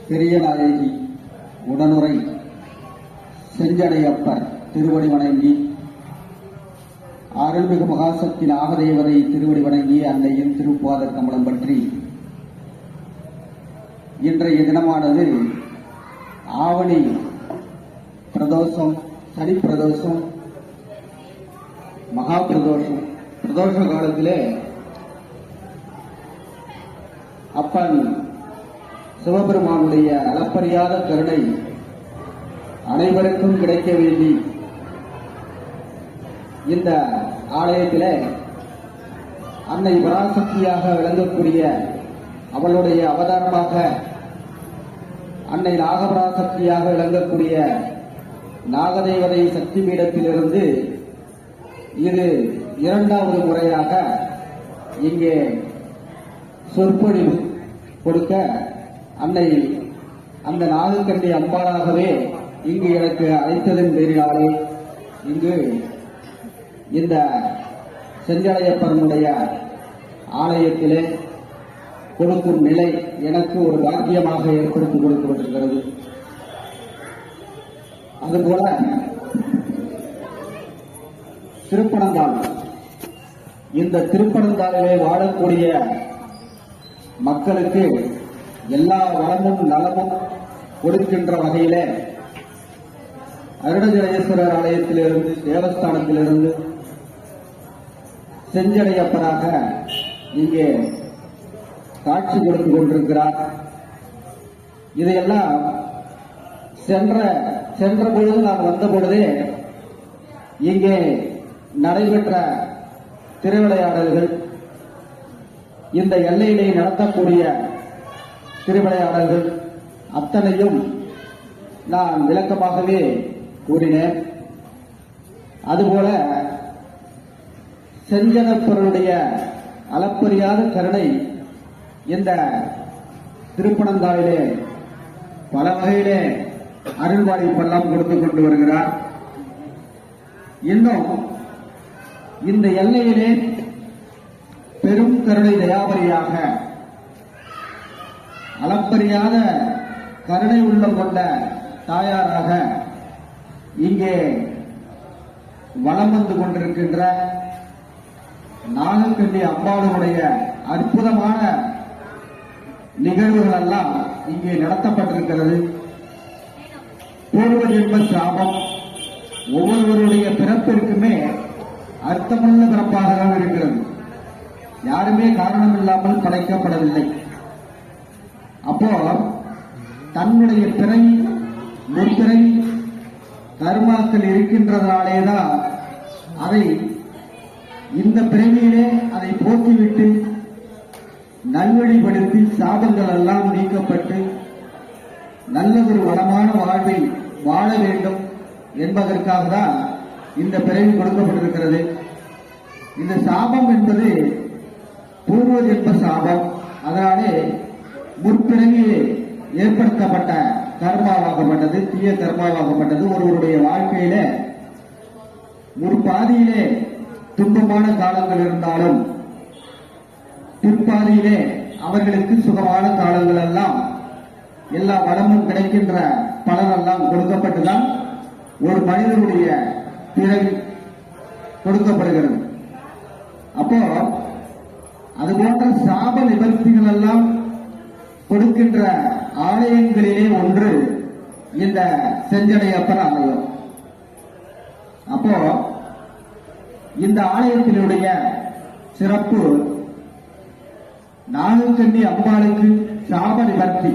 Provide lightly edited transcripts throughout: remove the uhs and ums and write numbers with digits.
பெரிய நாயகி உடனுரை செஞ்சடையப்பர் திருவடி வணங்கி, அருள்மிகு மகாசக்தி நாகதேவரை திருவடி வணங்கி அன்னையின் திருப்பாதர் கமலம் பற்றி இன்றைய தினமானது ஆவணி பிரதோஷம், சனி பிரதோஷம், மகா பிரதோஷம். பிரதோஷ காலத்திலே அப்பன் சிவபெருமானுடைய அளப்பரியாத கருணை அனைவருக்கும் கிடைக்க வேண்டி இந்த ஆலயத்திலே அன்னை பராசக்தியாக விளங்கக்கூடிய அவளுடைய அவதாரமாக அன்னை நாகபராசக்தியாக விளங்கக்கூடிய நாகதேவதை சக்தி பீடத்திலிருந்து இது இரண்டாவது முறையாக இங்கே சொற்பொழிவு கொடுக்க அன்னை அந்த நாகக்கண்ணி அம்பாளாகவே இங்கு எனக்கு அழைத்ததன் பேரினாலே இங்கு இந்த செஞ்சடையப்பனுடைய ஆலயத்திலே கொடுக்கும் நிலை எனக்கு ஒரு பாக்கியமாக ஏற்படுத்தி கொடுக்கப்பட்டிருக்கிறது. அதுபோல திருப்பனந்தாள், இந்த திருப்பனந்தாளிலே வாழக்கூடிய மக்களுக்கு எல்லா வளமும் நலமும் கொடுக்கின்ற வகையிலே அருணகிரேஸ்வரர் ஆலயத்திலிருந்து, தேவஸ்தானத்திலிருந்து செஞ்சடையப்பராக இங்கே காட்சி கொடுத்துக் கொண்டிருக்கிறார். இதையெல்லாம் சென்ற பொழுது நான் வந்த பொழுதே இங்கே நடைபெற்ற திருவிளையாடல்கள், இந்த எல்லையிலே நடத்தக்கூடிய திருவிளையாடல்கள் அத்தனையும் நான் விளக்கமாகவே கூறினேன். அதுபோல செஞ்சடையப்பருடைய அளப்பரியாத கருணை இந்த திருப்பனந்தாளிலே பல வகையிலே அருள்வாய்ப்பெல்லாம் கொடுத்துக் கொண்டு வருகிறார். இன்னும் இந்த எல்லையிலே பெரும் கருணை தயாபரியாக அளப்பரியாத கருணை உள்ளம் கொண்ட தாயாராக இங்கே வலம் வந்து கொண்டிருக்கின்ற நாகக்கண்ணி அம்பாளுடைய அற்புதமான நிகழ்வுகள் எல்லாம் இங்கே நடத்தப்பட்டிருக்கிறது. பூர்வ ஜென்ம சாபம் ஒவ்வொருவருடைய பிறப்பிற்குமே அர்த்தமுள்ள பிறப்பாக இருக்கிறது. யாருமே காரணம் இல்லாமல் படைக்கப்படவில்லை. அப்போ தன்னுடைய பிறவி முற்பிறவி கர்மாக்கள் இருக்கின்றதனாலேதான் அதை இந்த பிறவியிலே அதை போக்கிவிட்டு நல்வழிப்படுத்தி சாபங்கள் எல்லாம் நீக்கப்பட்டு நல்லதொரு வளமான வாழ்வை வாழ வேண்டும் என்பதற்காக தான் இந்த பிறவி கொடுக்கப்பட்டிருக்கிறது. இந்த சாபம் என்பது பூர்வ ஜென்ம சாபம். அதனாலே முற்பிறவியே ஏற்படுத்தப்பட்ட கர்மாவாகப்பட்டது, தீய கர்மாவாகப்பட்டது. ஒருவருடைய வாழ்க்கையில முற்பாதியிலே துன்பமான காலங்கள் இருந்தாலும் பிற்பாதியிலே அவர்களுக்கு சுகமான காலங்கள் எல்லாம் எல்லா வளமும் கிடைக்கின்ற பலனெல்லாம் கொடுக்கப்பட்டுதான் ஒரு மனிதனுடைய பிறவி கொடுக்கப்படுகிறது. அப்போ அதுபோன்ற சாப நிவர்த்திகள் எல்லாம் கொடுக்கின்ற ஆலயங்களிலே ஒன்று இந்த செஞ்சடையப்பர் ஆலயம். அப்போ இந்த ஆலயத்தினுடைய சிறப்பு நாகக்கண்ணி அம்பாளுக்கு சாப நிவர்த்தி,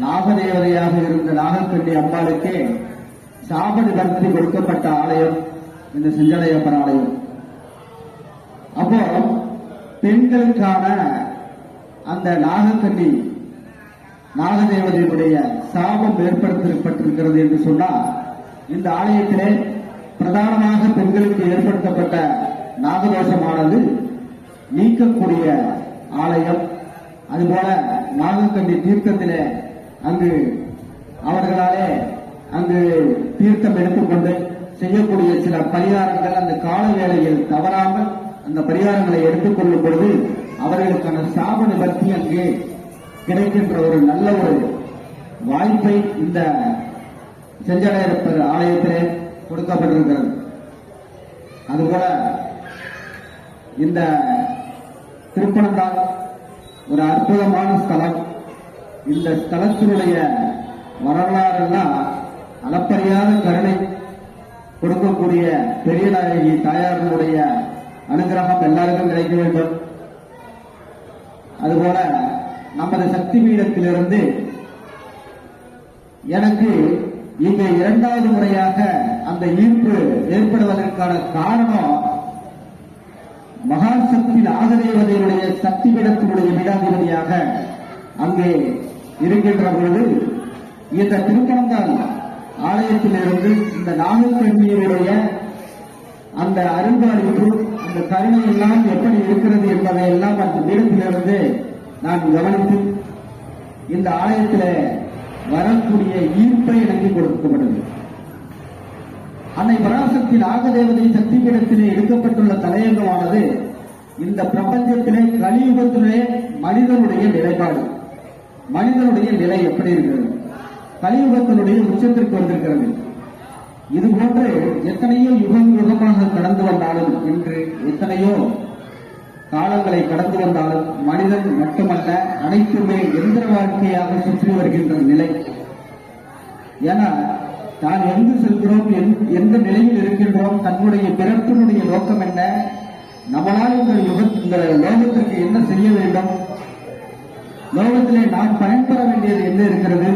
நாகதேவதையாக இருந்த நாகக்கண்ணி அம்பாளுக்கே சாப நிவர்த்தி கொடுக்கப்பட்ட ஆலயம் இந்த செஞ்சடையப்பர் ஆலயம். அப்போ பெண்களுக்கான அந்த நாகக்கண்ணி நாகதேவதையுடைய சாபம் ஏற்படுத்தப்பட்டிருக்கிறது என்று சொன்னால், இந்த ஆலயத்திலே பிரதானமாக பெண்களுக்கு ஏற்படுத்தப்பட்ட நாகதோஷமானது நீக்கக்கூடிய ஆலயம். அதுபோல நாகக்கண்ணி தீர்த்தத்திலே அங்கு அவர்களாலே அங்கு தீர்த்தம் எடுத்துக்கொண்டு செய்யக்கூடிய சில பரிகாரங்கள் அந்த கால வேளையில் தவறாமல் அந்த பரிகாரங்களை எடுத்துக்கொள்ளும் பொழுது அவர்களுக்கான சாப நிவர்த்தி அங்கே கிடைக்கின்ற ஒரு நல்ல ஒரு வாய்ப்பை இந்த செஞ்சடையப்பர் ஆலயத்திலே கொடுக்கப்பட்டிருக்கிறது. அதுபோல இந்த திருப்பனந்தாள் ஒரு அற்புதமான ஸ்தலம். இந்த ஸ்தலத்தினுடைய வரலாறெல்லாம் அளப்பறியாத கருணை கொடுக்கக்கூடிய பெரிய நாயகி தாயாரினுடைய அனுகிரகம் எல்லாருக்கும் கிடைக்க வேண்டும். அதுபோல நமது சக்தி பீடத்திலிருந்து எனக்கு இங்க இரண்டாவது முறையாக அந்த ஈர்ப்பு ஏற்படுவதற்கான காரணம் மகாசக்தி நாகதேவதையுடைய சக்தி பீடத்தினுடைய பீடாதிபதியாக அங்கே இருக்கின்ற பொழுது இந்த திருப்பனந்தாள் ஆலயத்திலிருந்து இந்த நாகக்கண்ணியருடைய அந்த அருள்பாலிப்பு அந்த கருணை எல்லாம் எப்படி இருக்கிறது என்பதை எல்லாம் அந்த பீடத்திலிருந்து நான் கவனித்து இந்த ஆலயத்தில் வரக்கூடிய ஈர்ப்பை எனக்கு கொடுக்கப்பட்டது. அன்னை பராசக்தி நாகதேவதை சக்தி பீடத்திலே எடுக்கப்பட்டுள்ள தலையங்கமானது இந்த பிரபஞ்சத்திலே கலியுகத்திலே மனிதனுடைய நிலைப்பாடு, மனிதனுடைய நிலை எப்படி இருக்கிறது, கலியுகத்தினுடைய உச்சத்திற்கு வந்திருக்கிறது. இது போன்று எத்தனையோ யுகமாக கடந்து வந்தாலும், இன்று எத்தனையோ காலங்களை கடந்து வந்தாலும் மனிதன் மட்டுமல்ல அனைத்துமே எந்திர வாழ்க்கையாக சுற்றி வருகின்ற நிலை. ஏன்னா தான் எங்கு செல்கிறோம், எந்த நிலையில் இருக்கின்றோம், தன்னுடைய பிறப்பினுடைய நோக்கம் என்ன, நம்மளால் இந்த லோகத்திற்கு என்ன செய்ய வேண்டும், லோகத்திலே நாம் பயன்பெற வேண்டியது என்ன இருக்கிறது,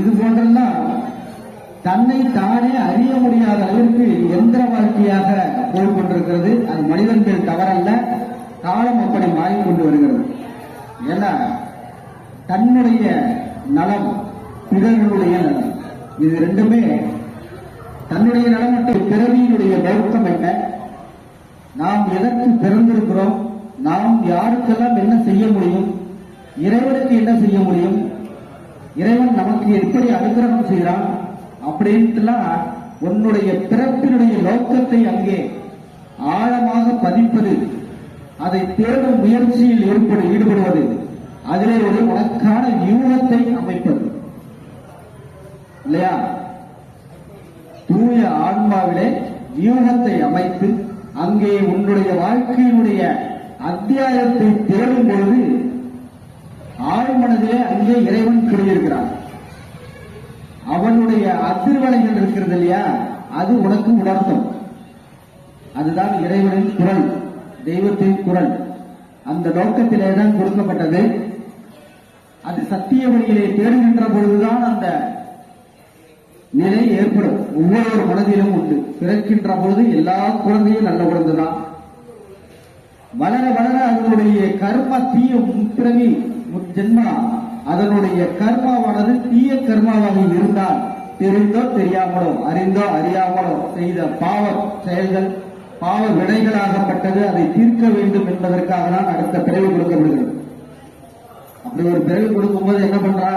இது போன்றெல்லாம் தன்னை தானே அறிய முடியாத அளவிற்கு எந்திர வாழ்க்கையாக போய்கொண்டிருக்கிறது. அது மனிதன் பேர் தவறல்ல, காலம் அப்படி மாறிக்கொண்டு வருகிறது. ஏன்னா தன்னுடைய நலம், பிறர்களுடைய நலம், இது ரெண்டுமே தன்னுடைய நலம் மற்றும் பிறவியினுடைய நோக்கம் என்ன, நாம் எதற்கு பிறந்திருக்கிறோம், நாம் யாருக்கெல்லாம் என்ன செய்ய முடியும், இறைவனுக்கு என்ன செய்ய முடியும், இறைவன் நமக்கு எப்படி அனுகிரகம் செய்கிறான் அப்படின்ட்டுலாம் உன்னுடைய பிறப்பினுடைய நோக்கத்தை அங்கே ஆழமாக பதிப்பது, அதை தேடும் முயற்சியில் ஈடுபடுவது, அதிலே ஒரு உனக்கான யூகத்தை அமைப்பது இல்லையா? தூய ஆன்மாவிலே யூகத்தை அமைத்து அங்கே உன்னுடைய வாழ்க்கையினுடைய அத்தியாயத்தை தேடும் பொழுது ஆழ்மனதிலே அங்கே இறைவன் குடியிருக்கிறான். அவனுடைய அதிர்வலைகள் இருக்கிறது இல்லையா, அது உனக்கு உணர்த்தும். அதுதான் இறைவனின் குரல், தெய்வத்தின் குரல். அந்த நோக்கத்திலே தான் கொடுக்கப்பட்டது. அது சத்திய வழியிலே தேடுகின்ற பொழுதுதான் அந்த நிலை ஏற்படும். ஒவ்வொரு மனதிலும் உண்டு. பிறக்கின்ற பொழுது எல்லா குழந்தையும் நல்ல குழந்தைதான். வளர வளர அதனுடைய கர்ம தீய முற்பிறவி முற்ஜென்மா அதனுடைய கர்மாவானது தீய கர்மாவாக இருந்தால், தெரிந்தோ தெரியாமலோ அறிந்தோ அறியாமலோ செய்த பாவ செயல்கள் பாவ வினைகளாகப்பட்டது, அதை தீர்க்க வேண்டும் என்பதற்காக தான் அடுத்த பிறவி கொடுக்கப்படுகிறது. அப்படி ஒரு பிறவி கொடுக்கும்போது என்ன பண்றா,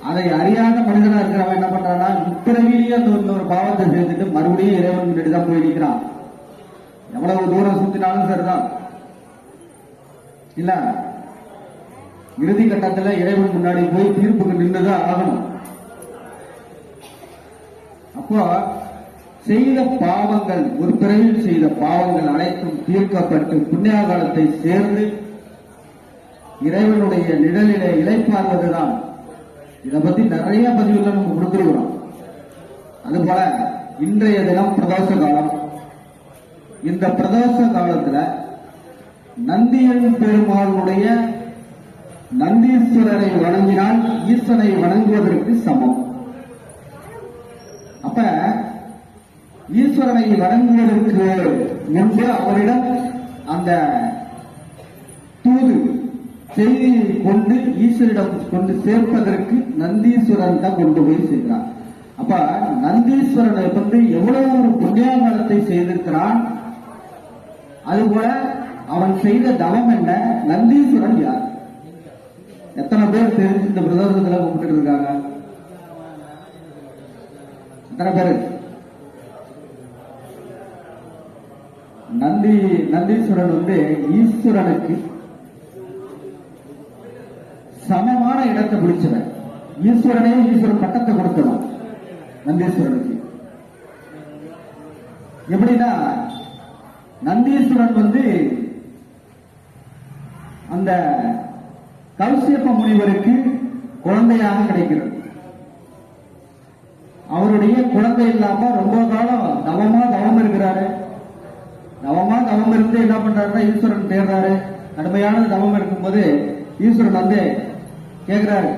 அதை அறியாத மனிதனா இருக்கிறவன் என்ன பண்றான்னா, இப்பிறவிலேயே அந்த ஒரு பாவத்தை சேர்த்துட்டு மறுபடியும் இறைவன் முன்னாடி தான் போய் நிற்கிறான். எவ்வளவு தூரம் சுத்தினாலும் சரிதான் இல்ல, இறுதி கட்டத்தில் இறைவன் முன்னாடி போய் தீர்ப்புக்கு நின்றுதான் ஆகணும். அப்போ செய்த பாவங்கள், ஒரு பிறவில் செய்த பாவங்கள் அனைத்தும் தீர்க்கப்பட்டு புண்ணியாகாலத்தை சேர்ந்து இறைவனுடைய நிழலிலே இளைப்பார்வதுதான். இதை பத்தி நிறைய பதிவுகள் நம்ம கொடுத்துருக்கிறோம். அதுபோல இன்றைய தினம் பிரதோஷ காலம். இந்த பிரதோஷ காலத்துல நந்தியன் பெருமாளுடைய நந்தீஸ்வரரை வணங்கினால் ஈசனை வணங்குவதற்கு சமம். அப்ப ஈஸ்வரனை வணங்குவதற்கு முன்பு அவரிடம் அந்த தூது செய்தியை கொண்டு ஈஸ்வரிடம் கொண்டு சேர்ப்பதற்கு நந்தீஸ்வரன் தான் கொண்டு போய் சேர்க்கிறார். அப்ப நந்தீஸ்வரனை வந்து எவ்வளவு ஒரு புண்ணியகாலத்தை செய்திருக்கிறான். அதுபோல அவன் செய்த தவம் என்ன, நந்தீஸ்வரன் யார்? எத்தனை பேர் தெரிஞ்சு இந்த பிரதோஷத்துல கும்பிட்டு இருக்காங்க? எத்தனை பேர்? நந்தீஸ்வரன் வந்து ஈஸ்வரனுக்கு சமமான இடத்தை பிடிச்சவன். ஈஸ்வரன் பட்டத்தை கொடுத்ததான் நந்தீஸ்வரனுக்கு. எப்படின்னா நந்தீஸ்வரன் அந்த கௌசியப்ப முனிவருக்கு குழந்தையாக கிடைக்கிறது. அவருடைய குழந்தை இல்லாம ரொம்ப காலம் தவம் இருக்கிறாரு. தவம் இருந்து என்ன பண்றாருன்னா ஈஸ்வரன் தேடுறாரு. கடுமையான தவம் இருக்கும்போது ஈஸ்வரன் கேட்கிறாரு,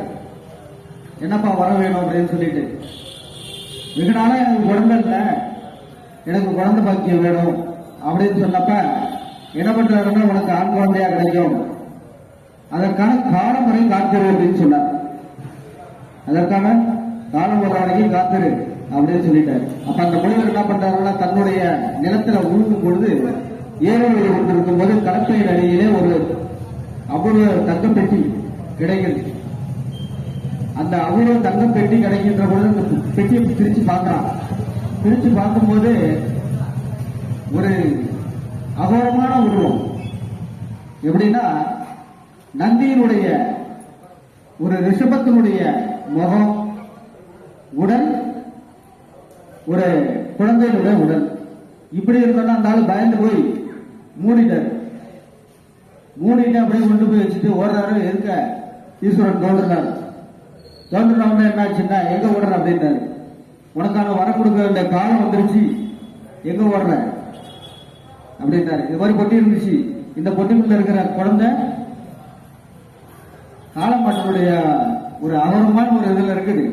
என்னப்பா வர வேணும் அப்படின்னு சொல்லிட்டு. வெகு நாளா எனக்கு குழந்தை இல்லை, எனக்கு குழந்தை பாக்கியம் வேணும் அப்படின்னு சொன்னப்ப என்ன பண்றாருன்னா உனக்கு ஆண் குழந்தையா கிடைக்கும், அதற்கான காலம் வரை காத்திரு அப்படின்னு சொன்னார். அதற்கான காலம் வர வரைக்கும் காத்திரு அப்படின்னு சொல்லிட்டாரு. அப்ப அந்த முனிவர் என்ன பண்றாருன்னா தன்னுடைய நிலத்துல உழுக்கும் பொழுது ஏரோடு கொண்டிருக்கும் போது கடற்கரை அடியிலே ஒரு அபூர்வ தங்க பெட்டி கிடைக்கிறது. அந்த அபூர்வ தங்க பெட்டி கிடைக்கின்ற பொழுது அந்த பெட்டியை பிரிச்சு பார்க்கிறான். பிரிச்சு பார்க்கும்போது ஒரு அகோரமான உருவம். எப்படின்னா நந்தியினுடைய ஒரு ரிஷபத்தினுடைய முகம், உடல் ஒரு குழந்தையினுடைய உடல். இப்படி இருந்தாலும் அந்த ஆள் பயந்து போய் மூடிட்டு அப்படியே கொண்டு போய் வச்சுட்டு ஓடுறாரு. இருக்க ஈஸ்வரன் தோன்றினார். தோன்றினவுடனே என்ன ஆச்சுன்னா எங்க ஓடுற அப்படின்னாரு. உனக்கான வர கொடுக்க வேண்டிய காலம் வந்துருச்சு, எங்க ஓடுற அப்படின்னாரு. இது மாதிரி பொட்டி இருந்துச்சு, இந்த பொட்டிக்குள்ள இருக்கிற குழந்தை காலமாட்டனுடைய ஒரு அகரமான ஒரு இதுல இருக்குது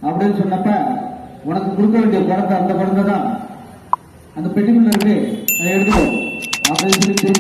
அப்படின்னு சொன்னப்ப உனக்கு கொடுக்க வேண்டிய குழந்தை அந்த குழந்தை தான் அந்த பெட்டிக்குள்ள இருக்கு, அதை எடுத்துக்கோ அப்படின்னு சொல்லி